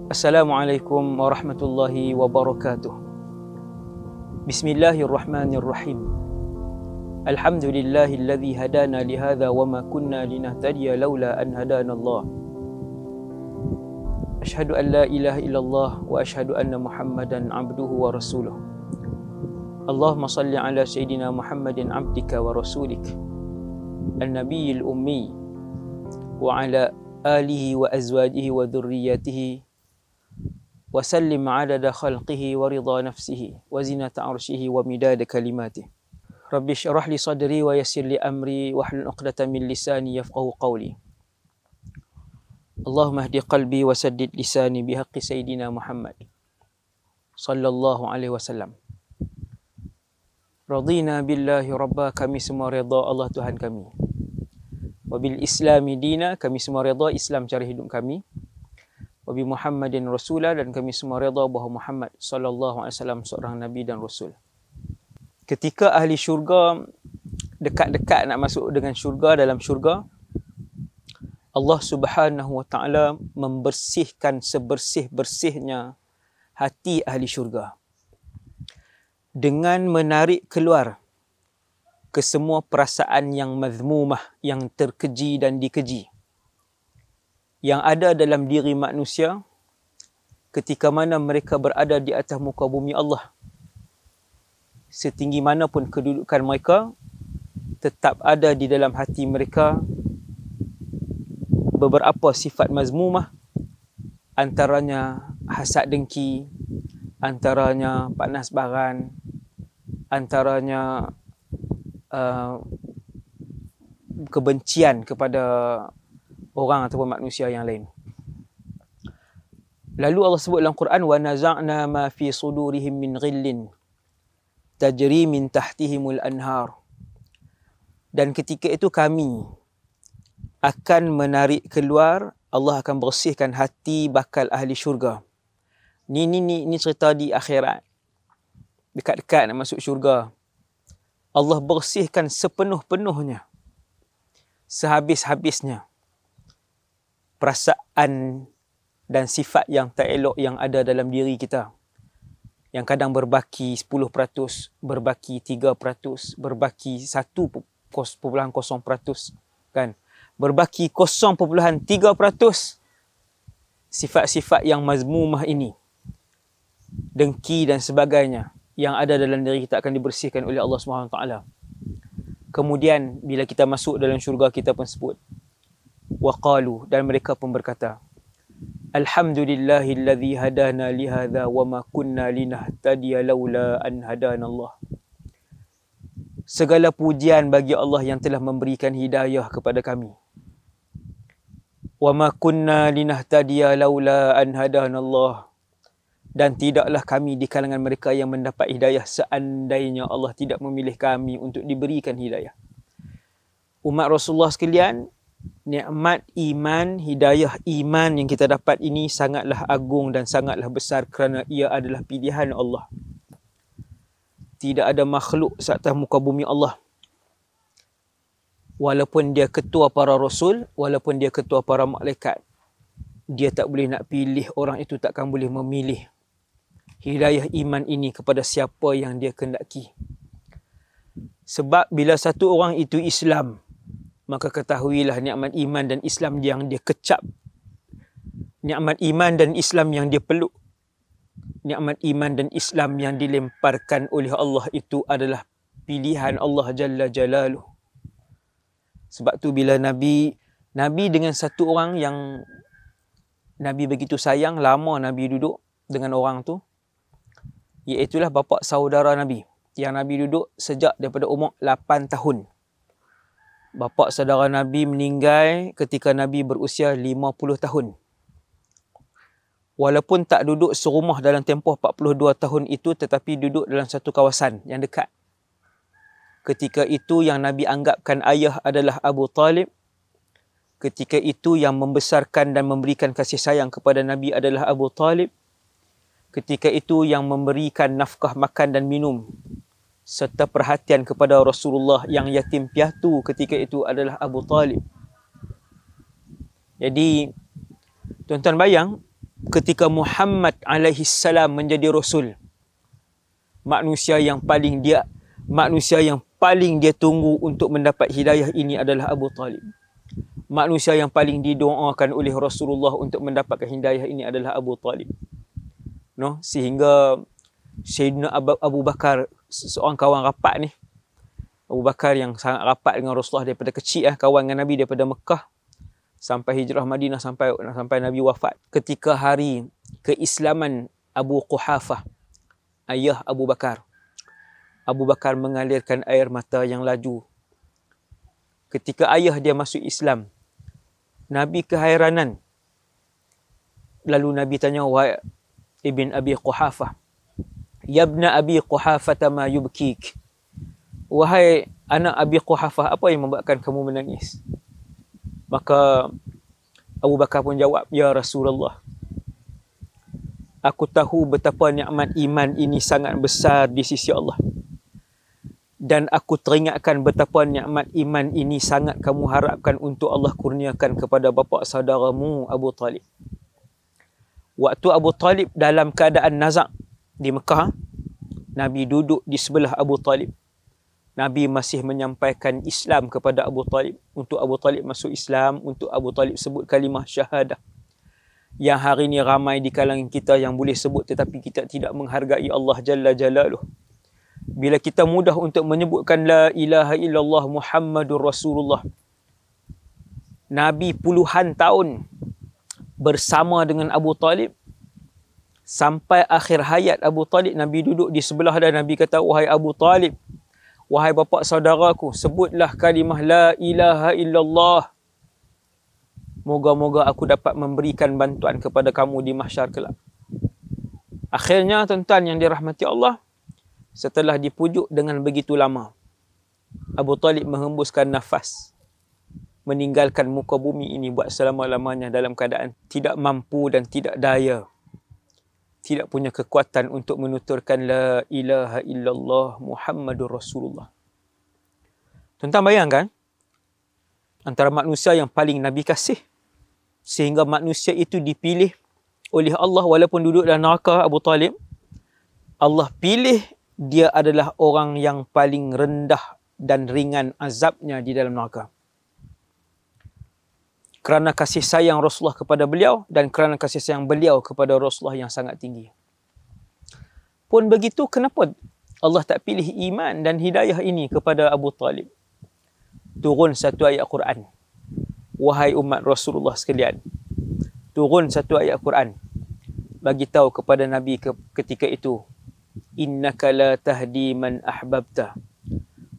Assalamualaikum warahmatullahi wabarakatuh. Bismillahirrahmanirrahim. Alhamdulillahilladzi hadana lihadza wa ma kunna linahtadiya laula an hadana Allah. Asyhadu an la ilaha illallah wa asyhadu anna Muhammadan abduhu wa rasuluh. Allahumma salli ala sayyidina Muhammadin abdika wa rasulik an-nabiyil ummi wa ala alihi wa azwajihi wa dhurriyyatihi wa sallim adada khalqihi wa ridha nafsihi wa zinata arshihi wa midada kalimatihi. Rabbi syrah li sadri wa yassir li amri wa hlul 'uqdatam min lisani yafqahu qawli. Allahumma hdi qalbi wa saddid lisani bihaqqi sayyidina Muhammad sallallahu alaihi wasallam. Radina billahi rabba, kami semua redha Allah Tuhan kami. Wa bil islami dina, kami semua redha Islam cara hidup kami. Wa bi Muhammadin rasulah, dan kami semua redha bahawa Muhammad sallallahu alaihi wasallam seorang nabi dan rasul. Ketika ahli syurga dekat-dekat nak masuk dengan syurga, dalam syurga, Allah Subhanahu wa taala membersihkan sebersih-bersihnya hati ahli syurga dengan menarik keluar ke semua perasaan yang mazmumah, yang terkeji dan dikeji, yang ada dalam diri manusia ketika mana mereka berada di atas muka bumi Allah. Setinggi mana pun kedudukan mereka, tetap ada di dalam hati mereka beberapa sifat mazmumah, antaranya hasad dengki, antaranya panas baran, antaranya kebencian kepada orang ataupun manusia yang lain. Lalu Allah sebut dalam Quran, wa naza'na ma fi sudurihim min ghillin tajri min tahtihimul anhar. Dan ketika itu kami akan menarik keluar, Allah akan bersihkan hati bakal ahli syurga. Ni cerita di akhirat. Dekat-dekat nak masuk syurga, Allah bersihkan sepenuh-penuhnya, sehabis-habisnya perasaan dan sifat yang tak elok yang ada dalam diri kita, yang kadang berbaki 10%, berbaki 3%, berbaki 1.0%, kan? Berbaki 0.3%. Sifat-sifat yang mazmumah ini, dengki dan sebagainya yang ada dalam diri kita akan dibersihkan oleh Allah SWT. Kemudian bila kita masuk dalam syurga, kita pun sebut waqalu, dan mereka pun berkata, alhamdulillahilladzi hadana lihadza wa ma kunna linahtadiya laula an hadana Allah. Segala pujian bagi Allah yang telah memberikan hidayah kepada kami. Wa ma kunna linahtadiya laula an hadana Allah. Dan tidaklah kami di kalangan mereka yang mendapat hidayah seandainya Allah tidak memilih kami untuk diberikan hidayah. Umat Rasulullah sekalian, nikmat iman, hidayah iman yang kita dapat ini sangatlah agung dan sangatlah besar kerana ia adalah pilihan Allah. Tidak ada makhluk seatas muka bumi Allah, walaupun dia ketua para rasul, walaupun dia ketua para malaikat, dia tak boleh nak pilih, orang itu takkan boleh memilih hidayah iman ini kepada siapa yang dia kendaki. Sebab bila satu orang itu Islam, maka ketahuilah nikmat iman dan Islam yang dia kecap, nikmat iman dan Islam yang dia peluk, nikmat iman dan Islam yang dilemparkan oleh Allah itu adalah pilihan Allah Jalla Jalaluh. Sebab tu bila Nabi dengan satu orang yang Nabi begitu sayang, lama Nabi duduk dengan orang tu, iaitulah bapa saudara Nabi, yang Nabi duduk sejak daripada umur 8 tahun. Bapa saudara Nabi meninggal ketika Nabi berusia 50 tahun. Walaupun tak duduk serumah dalam tempoh 42 tahun itu, tetapi duduk dalam satu kawasan yang dekat. Ketika itu yang Nabi anggapkan ayah adalah Abu Talib. Ketika itu yang membesarkan dan memberikan kasih sayang kepada Nabi adalah Abu Talib. Ketika itu yang memberikan nafkah makan dan minum serta perhatian kepada Rasulullah yang yatim piatu ketika itu adalah Abu Talib. Jadi tuan-tuan bayang, ketika Muhammad alaihi salam menjadi rasul, manusia yang paling dia tunggu untuk mendapat hidayah ini adalah Abu Talib. Manusia yang paling didoakan oleh Rasulullah untuk mendapatkan hidayah ini adalah Abu Talib. No, sehingga Sayyidina Abu Bakar, seorang kawan rapat ni, Abu Bakar yang sangat rapat dengan Rasulullah daripada kecil, kawan dengan Nabi daripada Mekah sampai hijrah Madinah, sampai Nabi wafat. Ketika hari keislaman Abu Quhafah, ayah Abu Bakar mengalirkan air mata yang laju. Ketika ayah dia masuk Islam, Nabi keheranan. Lalu Nabi tanya, wahai Ibn Abi Quhafah, Yabna Abi Quhafah ma yubkik. Wahai anak Abi Quhafah, apa yang membuatkan kamu menangis? Maka Abu Bakar pun jawab, ya Rasulullah, aku tahu betapa nikmat iman ini sangat besar di sisi Allah. Dan aku teringatkan betapa nikmat iman ini sangat kamu harapkan untuk Allah kurniakan kepada bapa saudaramu Abu Talib. Waktu Abu Talib dalam keadaan nazak di Mekah, Nabi duduk di sebelah Abu Talib. Nabi masih menyampaikan Islam kepada Abu Talib, untuk Abu Talib masuk Islam, untuk Abu Talib sebut kalimah syahadah. Yang hari ini ramai di kalangan kita yang boleh sebut tetapi kita tidak menghargai Allah Jalla Jalaluh. Bila kita mudah untuk menyebutkan la ilaha illallah Muhammadur Rasulullah, Nabi puluhan tahun bersama dengan Abu Talib, sampai akhir hayat Abu Talib, Nabi duduk di sebelah dia. Nabi kata, wahai Abu Talib, wahai bapa saudaraku, sebutlah kalimah la ilaha illallah. Moga-moga aku dapat memberikan bantuan kepada kamu di mahsyar kelak. Akhirnya, tuan-tuan yang dirahmati Allah, setelah dipujuk dengan begitu lama, Abu Talib menghembuskan nafas, meninggalkan muka bumi ini buat selama-lamanya dalam keadaan tidak mampu dan tidak daya, tidak punya kekuatan untuk menuturkan la ilaha illallah Muhammadur Rasulullah. Tuan-tuan bayangkan, antara manusia yang paling Nabi kasih, sehingga manusia itu dipilih oleh Allah walaupun duduk dalam neraka, Abu Talib, Allah pilih dia adalah orang yang paling rendah dan ringan azabnya di dalam neraka. Kerana kasih sayang Rasulullah kepada beliau dan kerana kasih sayang beliau kepada Rasulullah yang sangat tinggi. Pun begitu, kenapa Allah tak pilih iman dan hidayah ini kepada Abu Talib? Turun satu ayat Quran. Wahai umat Rasulullah sekalian, turun satu ayat Quran, bagi tahu kepada Nabi ketika itu, innaka la tahdi man ahbabta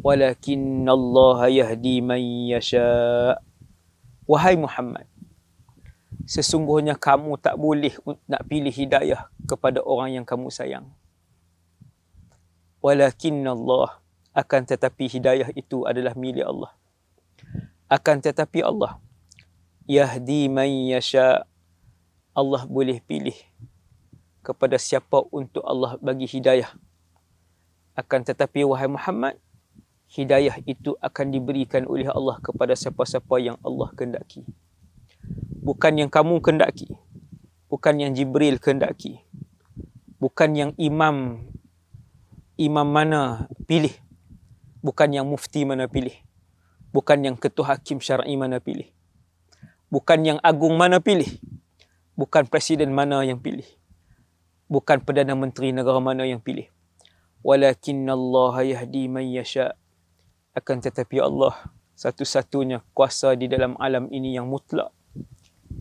walakinnallaha yahdi man yasha. Wahai Muhammad, sesungguhnya kamu tak boleh nak pilih hidayah kepada orang yang kamu sayang. Walakinnallah, akan tetapi hidayah itu adalah milik Allah. Akan tetapi Allah yahdi man yasha, Allah boleh pilih kepada siapa untuk Allah bagi hidayah. Akan tetapi wahai Muhammad, hidayah itu akan diberikan oleh Allah kepada siapa-siapa yang Allah kehendaki. Bukan yang kamu kehendaki, bukan yang Jibril kehendaki, bukan yang imam mana pilih, bukan yang mufti mana pilih, bukan yang ketua hakim syar'i mana pilih, bukan yang agung mana pilih, bukan presiden mana yang pilih, bukan Perdana Menteri negara mana yang pilih. Walakinnallaha yahdi man yasha. Akan tetapi Allah satu-satunya kuasa di dalam alam ini yang mutlak,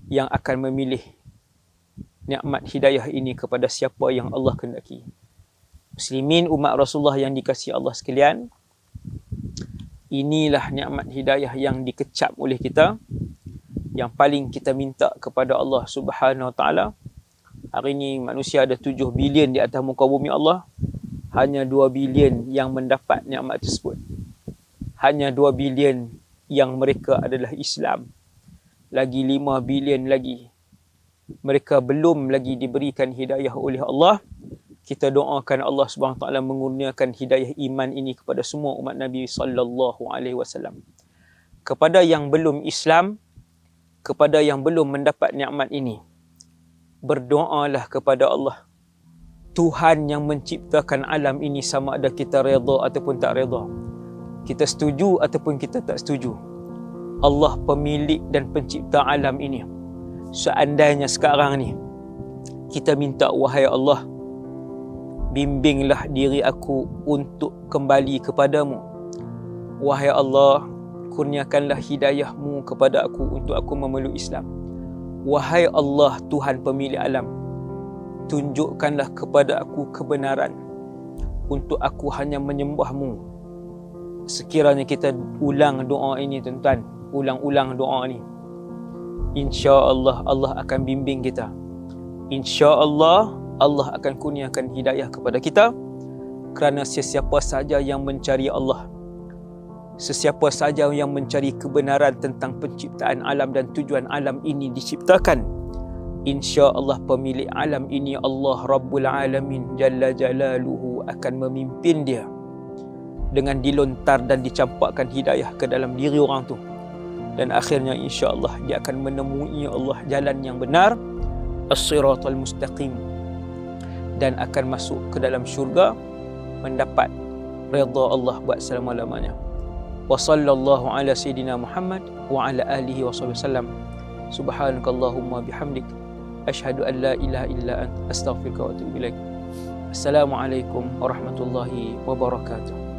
yang akan memilih nikmat hidayah ini kepada siapa yang Allah kehendaki. Muslimin umat Rasulullah yang dikasihi Allah sekalian, inilah nikmat hidayah yang dikecap oleh kita, yang paling kita minta kepada Allah Subhanahu Wa Taala. Hari ini manusia ada 7 bilion di atas muka bumi Allah, hanya 2 bilion yang mendapat nikmat tersebut. Hanya 2 bilion yang mereka adalah Islam. Lagi 5 bilion lagi mereka belum lagi diberikan hidayah oleh Allah. Kita doakan Allah Subhanahu Wa Taala mengurniakan hidayah iman ini kepada semua umat Nabi sallallahu alaihi wasallam. Kepada yang belum Islam, kepada yang belum mendapat nikmat ini, berdoalah kepada Allah. Tuhan yang menciptakan alam ini, sama ada kita redha ataupun tak redha, kita setuju ataupun kita tak setuju, Allah pemilik dan pencipta alam ini. Seandainya sekarang ni kita minta, wahai Allah, bimbinglah diri aku untuk kembali kepadamu. Wahai Allah, kurniakanlah hidayahmu kepada aku untuk aku memeluk Islam. Wahai Allah, Tuhan pemilik alam, tunjukkanlah kepada aku kebenaran untuk aku hanya menyembahmu. Sekiranya kita ulang doa ini tuan-tuan, ulang-ulang doa ni, insya-Allah Allah akan bimbing kita. Insya-Allah Allah akan kurniakan hidayah kepada kita. Kerana sesiapa saja yang mencari Allah, sesiapa saja yang mencari kebenaran tentang penciptaan alam dan tujuan alam ini diciptakan, insya-Allah pemilik alam ini, Allah Rabbul Alamin Jalla Jalaluhu, akan memimpin dia dengan dilontar dan dicampakkan hidayah ke dalam diri orang tu. Dan akhirnya insya-Allah dia akan menemui Allah jalan yang benar, as-siratal mustaqim, dan akan masuk ke dalam syurga, mendapat redha Allah buat selama-lamanya. Wa sallallahu ala sayyidina Muhammad wa ala alihi wa sahbihi wasallam. Subhanakallahumma bihamdik, asyhadu an la ilaha illa anta, astaghfiruka wa atubu ilaik. Assalamualaikum warahmatullahi wabarakatuh.